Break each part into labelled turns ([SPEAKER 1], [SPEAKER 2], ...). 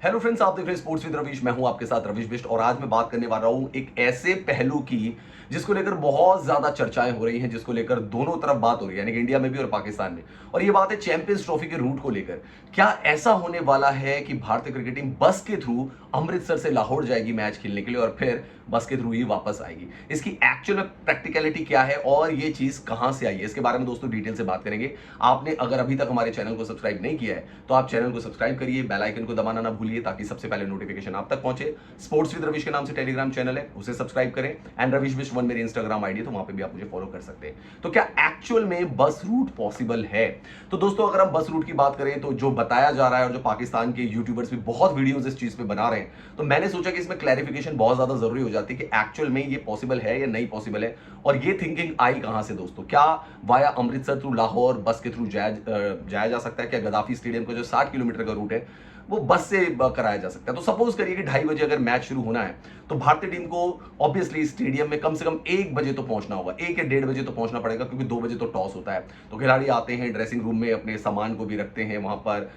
[SPEAKER 1] Hello friends, आप देख रहे हैं स्पोर्ट्स विद रवीश। मैं हूं आपके साथ रवीश बिष्ट और आज मैं बात करने वाला हूं एक ऐसे पहलू की जिसको लेकर बहुत ज्यादा चर्चाएं हो रही हैं, जिसको लेकर दोनों तरफ बात हो रही है, यानी कि इंडिया में भी और पाकिस्तान में। और ये बात है चैंपियंस ट्रॉफी के रूट को लेकर। क्या ऐसा होने वाला है कि भारतीय क्रिकेट टीम बस के थ्रू अमृतसर से लाहौर जाएगी मैच खेलने के लिए और फिर बस के थ्रू ही वापस आएगी? इसकी एक्चुअल में प्रैक्टिकलिटी क्या है और ये चीज कहां से आई है, इसके बारे में दोस्तों डिटेल से बात करेंगे। आपने अगर अभी तक हमारे चैनल को सब्सक्राइब नहीं किया है तो आप चैनल को सब्सक्राइब करिए, बेल आइकन को दबाना ना भूलिए ताकि सबसे पहले नोटिफिकेशन आप तक पहुंचे। स्पोर्ट्स विद रवीश के नाम से टेलीग्राम चैनल है, उसे सब्सक्राइब करें। एंड रवीश बिष्ट 1 मेरी इंस्टाग्राम आईडी है, तो वहां पे भी आप मुझे फॉलो कर सकते हैं। तो क्या एक्चुअल में बस रूट पॉसिबल है? तो दोस्तों अगर हम बस रूट की बात करें तो जो बताया जा रहा है और जो पाकिस्तान के यूट्यूबर्स भी बहुत वीडियोस इस चीज पे बना रहे हैं, तो मैंने सोचा कि इसमें क्लैरिफिकेशन बहुत ज्यादा जरूरी हो जाती है कि एक्चुअल में ये पॉसिबल है या नहीं पॉसिबल है। और ये थिंकिंग आई कहां से दोस्तों? क्या वाया अमृतसर थ्रू लाहौर बस के थ्रू जाया जा सकता है? क्या गद्दाफी स्टेडियम का जो 60 किलोमीटर का रूट है वो बस से कराया जा सकता है? तो सपोज करिए कि 2:30 बजे अगर मैच शुरू होना है तो भारतीय टीम को ऑब्वियसली स्टेडियम में कम से कम 1 बजे तो पहुंचना होगा, 1 या 1:30 बजे तो पहुंचना पड़ेगा, क्योंकि 2 बजे तो टॉस होता है। तो खिलाड़ी आते हैं, ड्रेसिंग रूम में अपने सामान को भी रखते हैं, वहां पर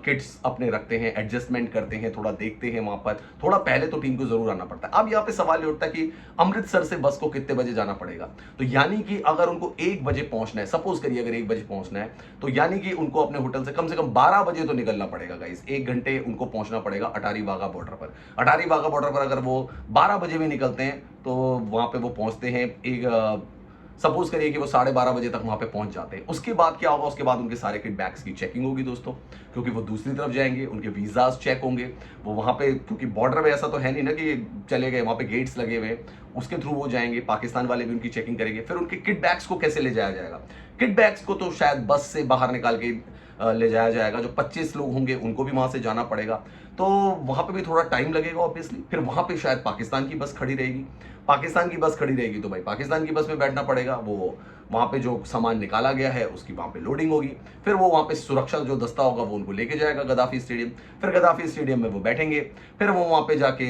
[SPEAKER 1] किट्स अपने रखते हैं, एडजस्टमेंट करते हैं, थोड़ा देखते हैं वहां पर। थोड़ा पहले तो टीम को जरूर आना पड़ता है। अब यहाँ पे सवाल ये उठता है कि अमृतसर से बस को कितने बजे जाना पड़ेगा? तो यानी कि अगर उनको 1 बजे पहुंचना है, सपोज करिए अगर 1 बजे पहुंचना है, तो यानी कि उनको अपने होटल से कम 12 बजे तो निकलना पड़ेगा गाइस। 1 घंटे उनको पहुंचना पड़ेगा अटारी वाघा बॉर्डर पर। अटारी वाघा बॉर्डर पर अगर वो 12 बजे भी निकलते हैं तो वहां पे वो पहुंचते हैं, एक सपोज करिए कि वो 12:30 बजे तक वहां पे पहुंच जाते हैं। उसके बाद क्या होगा? उसके बाद उनके सारे किट बैग्स की चेकिंग होगी दोस्तों, क्योंकि वो दूसरी तरफ जाएंगे, उनके वीजास चेक होंगे। वो वहां पे, क्योंकि बॉर्डर में ऐसा तो है नहीं ना कि चले गए, वहां पे गेट्स लगे हुए हैं, उसके थ्रू वो जाएंगे। पाकिस्तान वाले भी उनकी चेकिंग करेंगे। फिर उनके किट बैग्स को कैसे ले जाया जाएगा? किट बैग्स को तो शायद बस से बाहर निकाल के ले जाया जाएगा। जो 25 लोग होंगे उनको भी वहां से जाना पड़ेगा, तो वहां पे भी थोड़ा टाइम लगेगा ऑब्वियसली। फिर वहां पे शायद पाकिस्तान की बस खड़ी रहेगी। पाकिस्तान की बस खड़ी रहेगी तो भाई पाकिस्तान की बस में बैठना पड़ेगा। वो वहां पे जो सामान निकाला गया है उसकी वहां पे लोडिंग होगी। फिर वो वहां पे सुरक्षा जो दस्ता होगा वो उनको लेके जाएगा गद्दाफी स्टेडियम। फिर गद्दाफी स्टेडियम में वो बैठेंगे, फिर वो वहां पे जाके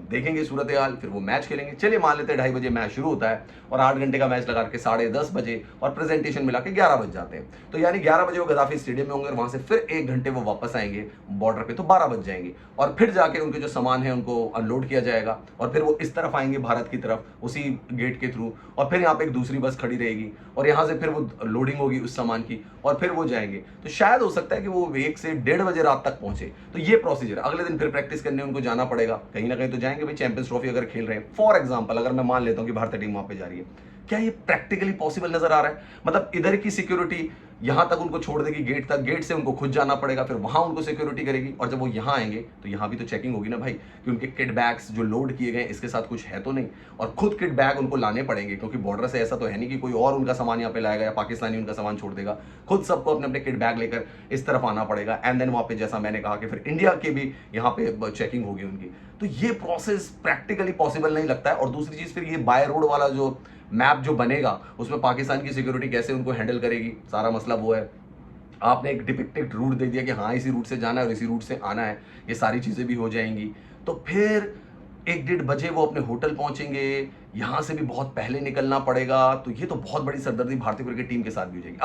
[SPEAKER 1] देखेंगे सूरत हाल, फिर वो मैच खेलेंगे। चलिए मान लेते हैं 2:30 बजे मैच शुरू होता है और 8 घंटे का मैच लगा के 10:30 बजे और प्रेजेंटेशन मिला के 11 बज जाते हैं। तो यानी 11 बजे वो गद्दाफी स्टेडियम में होंगे और वहां से फिर 1 घंटे वो वापस आएंगे बॉर्डर पे, तो 12 बज जाएंगे। और फिर जाके उनके जो सामान है उनको अनलोड किया जाएगा और फिर वो इस तरफ आएंगे भारत की तरफ उसी गेट के थ्रू। और फिर यहाँ पे एक दूसरी बस खड़ी रहेगी और यहाँ से फिर वो लोडिंग होगी उस सामान की और फिर वो जाएंगे। तो शायद हो सकता है कि वो 1 से 1:30 बजे रात तक पहुंचे। तो ये प्रोसीजर, अगले दिन फिर प्रैक्टिस करने उनको जाना पड़ेगा, कहीं ना कहीं तो जाएंगे भाई। चैंपियंस ट्रॉफी अगर खेल रहे हैं फॉर एग्जाम्पल, अगर मैं मान लेता हूं कि भारतीय टीम वहां पे जा रही है, क्या ये प्रैक्टिकली पॉसिबल नजर आ रहा है? मतलब इधर की सिक्योरिटी यहां तक उनको छोड़ देगी गेट तक, गेट से उनको खुद जाना पड़ेगा, फिर वहां उनको सिक्योरिटी करेगी। और जब वो यहां आएंगे तो यहां भी तो चेकिंग होगी ना भाई, कि उनके किट बैग्स जो लोड किए गए इसके साथ कुछ है तो नहीं। और खुद किट बैग उनको लाने पड़ेंगे, क्योंकि बॉर्डर से ऐसा तो है नहीं कि कोई और उनका सामान यहाँ पे लाएगा या पाकिस्तानी उनका सामान छोड़ देगा। खुद सबको अपने अपने किट बैग लेकर इस तरफ आना पड़ेगा। एंड देन वहां पे जैसा मैंने कहा कि फिर इंडिया के भी यहाँ पे चेकिंग होगी उनकी। तो ये प्रोसेस प्रैक्टिकली पॉसिबल नहीं लगता है। और दूसरी चीज, फिर ये बाय रोड वाला जो मैप जो बनेगा उसमें पाकिस्तान की सिक्योरिटी कैसे उनको हैंडल करेगी, सारा मसला वो है। आपने एक डिपिक्टेड रूट दे दिया कि हाँ इसी रूट से जाना है और इसी रूट से आना है, ये सारी चीजें भी हो जाएंगी। तो फिर 1-1:30 बजे वो अपने होटल पहुंचेंगे, यहां से भी बहुत पहले निकलना पड़ेगा। तो ये तो बहुत बड़ी सरदर्दी भारतीय क्रिकेट टीम के साथ भी हो जाएगी।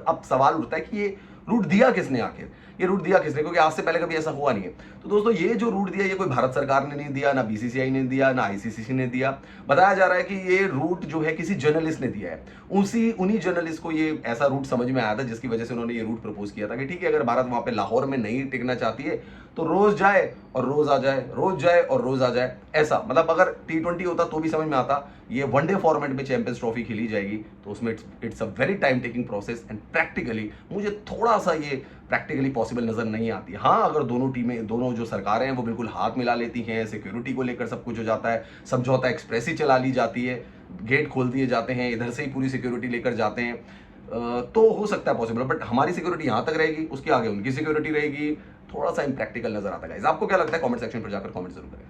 [SPEAKER 1] अब सवाल उठता है कि ये रूट दिया किसने? आखिर ये रूट दिया किसने? क्योंकि आज से पहले कभी ऐसा हुआ नहीं है। तो दोस्तों ये जो रूट दिया, ये कोई भारत सरकार ने नहीं दिया, ना बीसीसीआई ने दिया, ना आईसीसी ने दिया। बताया जा रहा है कि ये रूट जो है किसी जर्नलिस्ट ने दिया है। उन्हीं जर्नलिस्ट को ये ऐसा रूट समझ में आया था, जिसकी वजह से उन्होंने ये रूट प्रपोज किया था कि ठीक है, अगर भारत वहां पे लाहौर में नहीं टिकना चाहती है तो रोज जाए और रोज आ जाए, रोज जाए और रोज आ जाए। ऐसा मतलब अगर T20 होता तो भी समझ में आता। ये वनडे फॉर्मेट में चैंपियंस ट्रॉफी खेली जाएगी तो उसमें it's a very time taking process and practically मुझे थोड़ा सा ये प्रैक्टिकली पॉसिबल नजर नहीं आती। हाँ, अगर दोनों टीमें, दोनों जो सरकारें हैं वो बिल्कुल हाथ मिला लेती हैं, सिक्योरिटी को लेकर सब कुछ हो जाता है, समझौता एक्सप्रेस ही चला ली जाती है, गेट खोल दिए जाते हैं, इधर से ही पूरी सिक्योरिटी लेकर जाते हैं, तो हो सकता है पॉसिबल। बट हमारी सिक्योरिटी यहां तक रहेगी, उसके आगे उनकी सिक्योरिटी रहेगी, थोड़ा सा इम्प्रैक्टिकल नजर आता है। आपको क्या लगता है? कमेंट सेक्शन पर जाकर कमेंट जरूर करें।